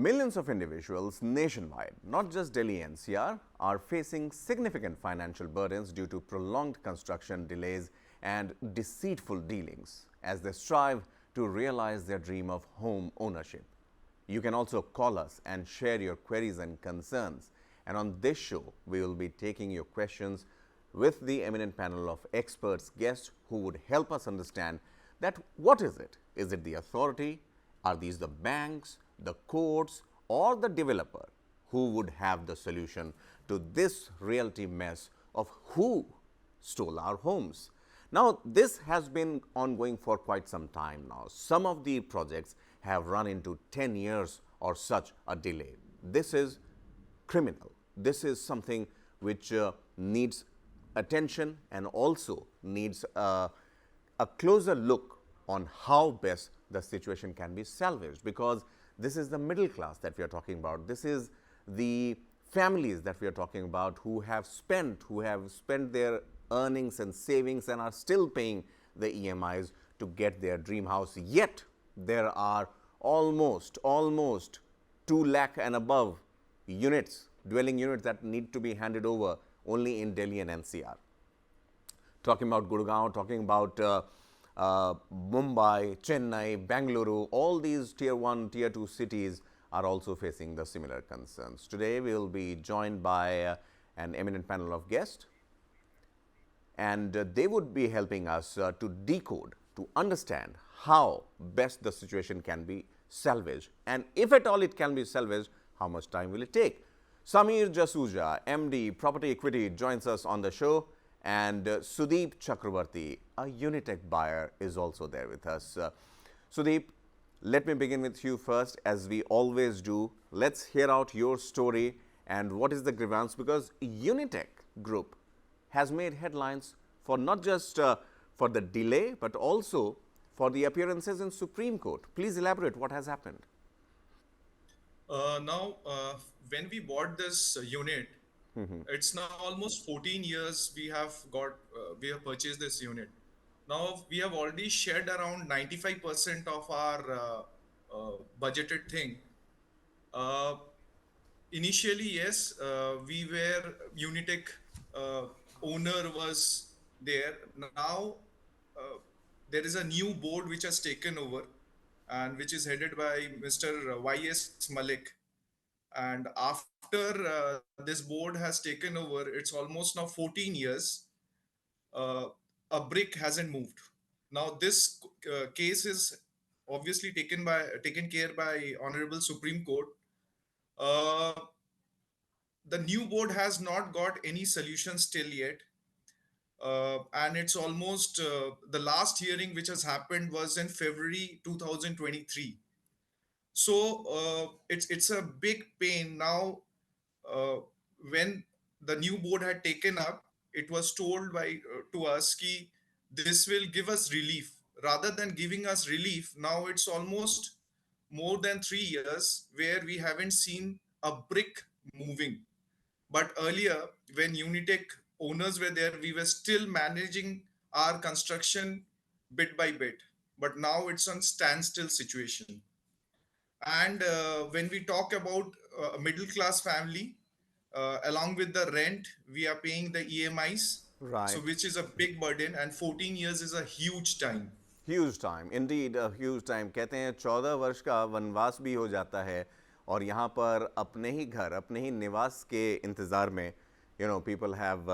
Millions of individuals nationwide, not just Delhi NCR, are facing significant financial burdens due to prolonged construction delays and deceitful dealings as they strive to realize their dream of home ownership. You can also call us and share your queries and concerns. And on this show, we will be taking your questions with the eminent panel of experts, guests who would help us understand that what is it? Is it the authority? Are these the banks, the courts, or the developer who would have the solution to this realty mess of who stole our homes? Now, this has been ongoing for quite some time now. Some of the projects have run into 10 years or such a delay. This is criminal. This is something which needs attention and also needs a closer look on how best the situation can be salvaged, because this is the middle class that we are talking about. This is the families that we are talking about who have spent their earnings and savings and are still paying the EMIs to get their dream house. Yet there are almost 2 lakh and above units, dwelling units, that need to be handed over only in Delhi and NCR. Talking about Gurgaon, talking about Mumbai, Chennai, Bangalore, all these tier 1, tier 2 cities are also facing the similar concerns. Today we will be joined by an eminent panel of guests, and they would be helping us to decode, to understand how best the situation can be salvaged, and if at all it can be salvaged, how much time will it take? Samir Jasuja, MD, Property Equity, joins us on the show, and Sudeep Chakravarti, a Unitech buyer, is also there with us. Sudeep, let me begin with you first, as we always do. Let's hear out your story and what is the grievance, because Unitech Group has made headlines for not just for the delay, but also for the appearances in Supreme Court. Please elaborate what has happened. Now, when we bought this unit, it's now almost 14 years we have purchased this unit. Now we have already shared around 95% of our budgeted thing. Uh, Initially, yes, we were Unitech owner was there. Now uh, there is a new board which has taken over, and which is headed by Mr. Y.S. Malik. And after this board has taken over, it's almost now 14 years, uh, a brick hasn't moved. Now this case is obviously taken care by Honorable Supreme Court. uh, the new board has not got any solutions till yet. And it's almost the last hearing which has happened was in February 2023. So it's a big pain now. When the new board had taken up, it was told by to us ki this will give us relief. Rather than giving us relief, now it's almost more than 3 years where we haven't seen a brick moving. But earlier, when Unitech owners were there, we were still managing our construction bit by bit. But now it's on standstill situation. And when we talk about a middle class family, along with the rent, we are paying the EMIs, so Right. which is a big burden, and 14 years is a huge time. Huge time, indeed a huge time. कहते हैं 14 वर्ष का वनवास भी हो जाता है, और यहाँ पर अपने ही घर, अपने ही निवास के इंतज़ार में people have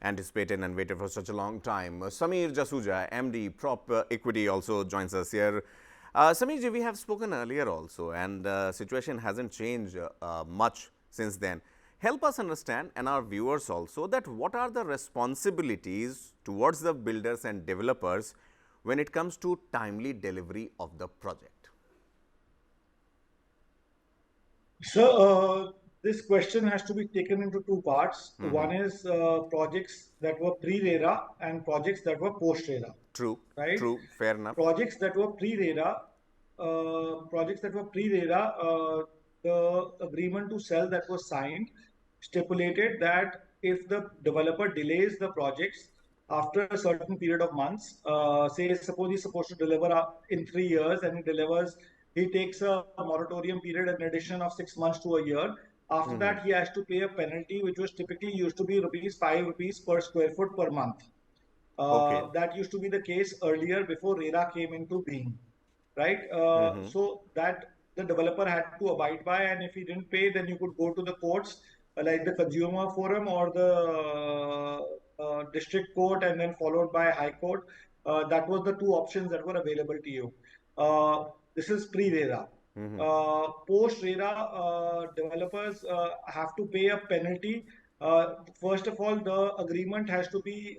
anticipated and waited for such a long time. Sameer Jasuja, MD, Prop Equity, also joins us here. Sameer ji, we have spoken earlier also, and situation hasn't changed much since then. Help us understand, and our viewers also, that what are the responsibilities towards the builders and developers when it comes to timely delivery of the project? So, this question has to be taken into two parts. One is projects that were pre-RERA and projects that were post-RERA. True, Right? true, fair enough. Projects that were pre-RERA, the agreement to sell that was signed stipulated that if the developer delays the projects after a certain period of months, say suppose he's supposed to deliver in 3 years and he delivers he takes a moratorium period in addition of 6 months to a year. After that, he has to pay a penalty, which was typically used to be rupees 5 rupees per square foot per month. Okay. That used to be the case earlier before RERA came into being, right? So that the developer had to abide by, and if he didn't pay, then you could go to the courts, like the consumer forum or the district court, and then followed by high court. That was the two options that were available to you. This is pre-RERA. Post-RERA, developers have to pay a penalty. First of all, the agreement has to be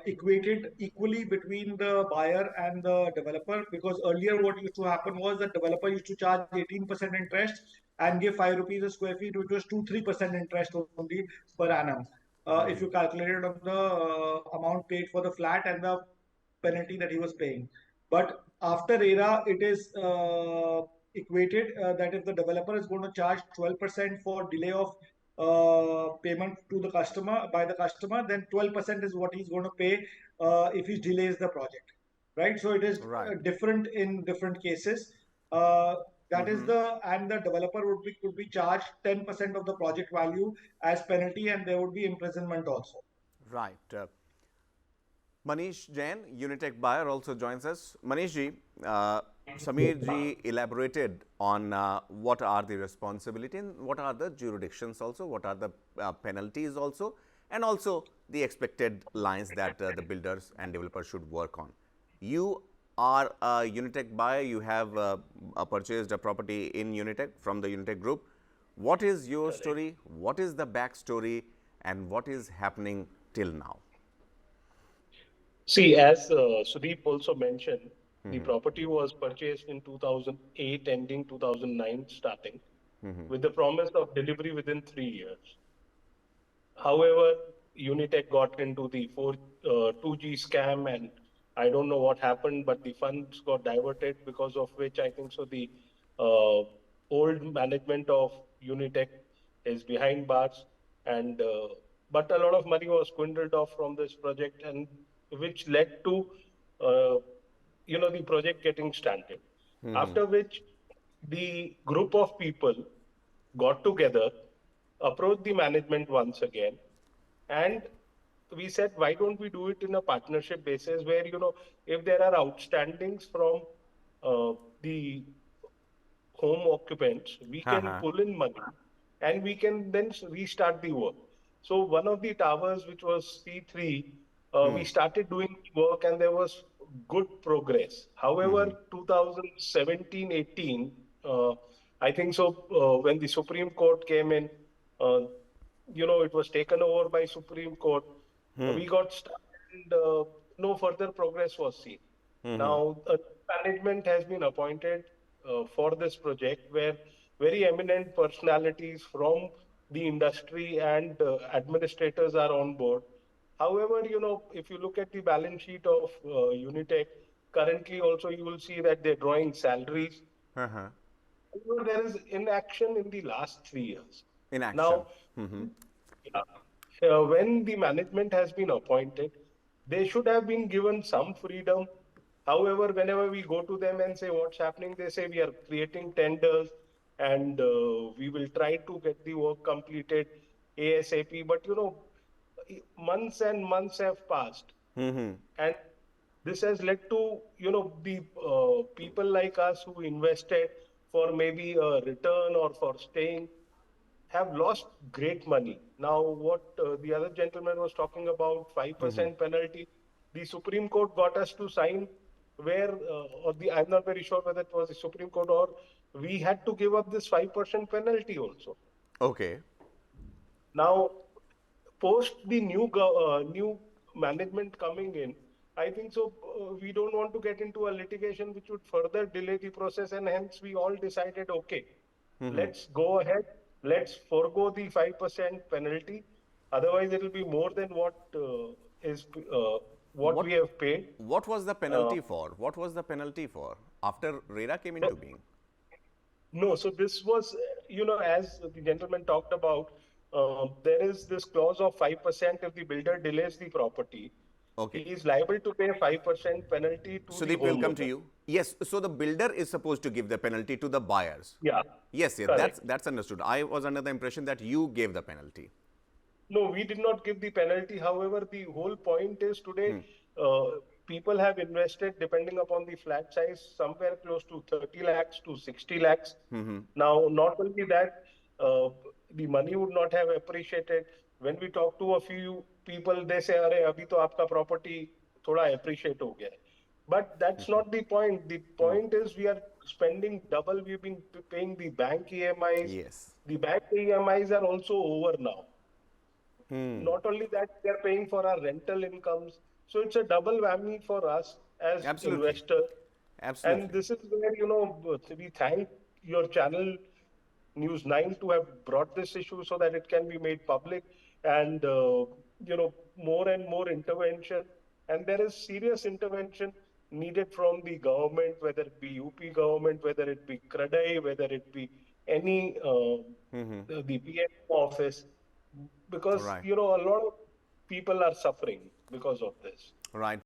equated equally between the buyer and the developer, because earlier what used to happen was the developer used to charge 18% interest and give 5 rupees a square feet, which was 2-3% interest only per annum. If you calculated on the amount paid for the flat and the penalty that he was paying. But after RERA, it is equated that if the developer is going to charge 12% for delay of payment to the customer by the customer, then 12% is what he's going to pay if he delays the project, right? So it is Right. different in different cases. That is and the developer could be charged 10% of the project value as penalty, and there would be imprisonment also. Right. Manish Jain, Unitech buyer, also joins us. Manish ji, Samir ji elaborated on what are the responsibilities and what are the jurisdictions also, what are the penalties also, and also the expected lines that the builders and developers should work on. You are a Unitech buyer, you have purchased a property in Unitech from the Unitech group. What is your story? What is the backstory? And what is happening till now? See, as Sudeep also mentioned, the property was purchased in 2008, ending 2009, starting with the promise of delivery within 3 years. However, Unitech got into the 2G scam, and I don't know what happened, but the funds got diverted, because of which I think so the old management of Unitech is behind bars, and but a lot of money was swindled off from this project, and which led to uh, the project getting stranded. After which, the group of people got together, approached the management once again, and we said, why don't we do it in a partnership basis where, if there are outstandings from the home occupants, we can pull in money and we can then restart the work. So one of the towers, which was C3, we started doing the work and there was good progress. However, 2017-18, I think so, when the Supreme Court came in, uh, it was taken over by Supreme Court. We got stuck and no further progress was seen. Now, management has been appointed for this project, where very eminent personalities from the industry and administrators are on board. However, if you look at the balance sheet of Unitech, currently also you will see that they're drawing salaries. Uh-huh. There is inaction in the last 3 years. In action. Now, yeah, when the management has been appointed, they should have been given some freedom. However, whenever we go to them and say what's happening, they say we are creating tenders and we will try to get the work completed ASAP. But months and months have passed, and this has led to the people like us who invested for maybe a return or for staying have lost great money. Now, what the other gentleman was talking about, 5% penalty, the Supreme Court got us to sign where, I'm not very sure whether it was the Supreme Court or we had to give up this 5% penalty also. Okay. Now, post the new management coming in, I think so. We don't want to get into a litigation which would further delay the process, and hence we all decided, okay, let's go ahead. Let's forego the 5% penalty. Otherwise, it will be more than what is what we have paid. What was the penalty for? What was the penalty for after RERA came into being? No, so this was, as the gentleman talked about, there is this clause of 5% if the builder delays the property. Okay. he is liable to pay 5% penalty to the Sudeep will come to homeowner. you. Yes, so the builder is supposed to give the penalty to the buyers. Yeah, Yes, yes, correct. that's understood. I was under the impression that you gave the penalty. No, we did not give the penalty. However, the whole point is today, people have invested, depending upon the flat size, somewhere close to 30 lakhs to 60 lakhs. Now, not only that, uh, the money would not have appreciated. When we talk to a few people, they say, "Arey, abhi to aapka property thoda appreciate ho gaya hai." But that's not the point. The point is we are spending double. We've been paying the bank EMIs. Yes. The bank EMIs are also over now. Not only that, we are paying for our rental incomes. So it's a double whammy for us as Absolutely. investor. And Absolutely. this is where, we thank your channel News9 to have brought this issue so that it can be made public and, more and more intervention. And there is serious intervention needed from the government, whether it be UP government, whether it be CRADAI, whether it be any the PM office, because Right. a lot of people are suffering because of this. Right.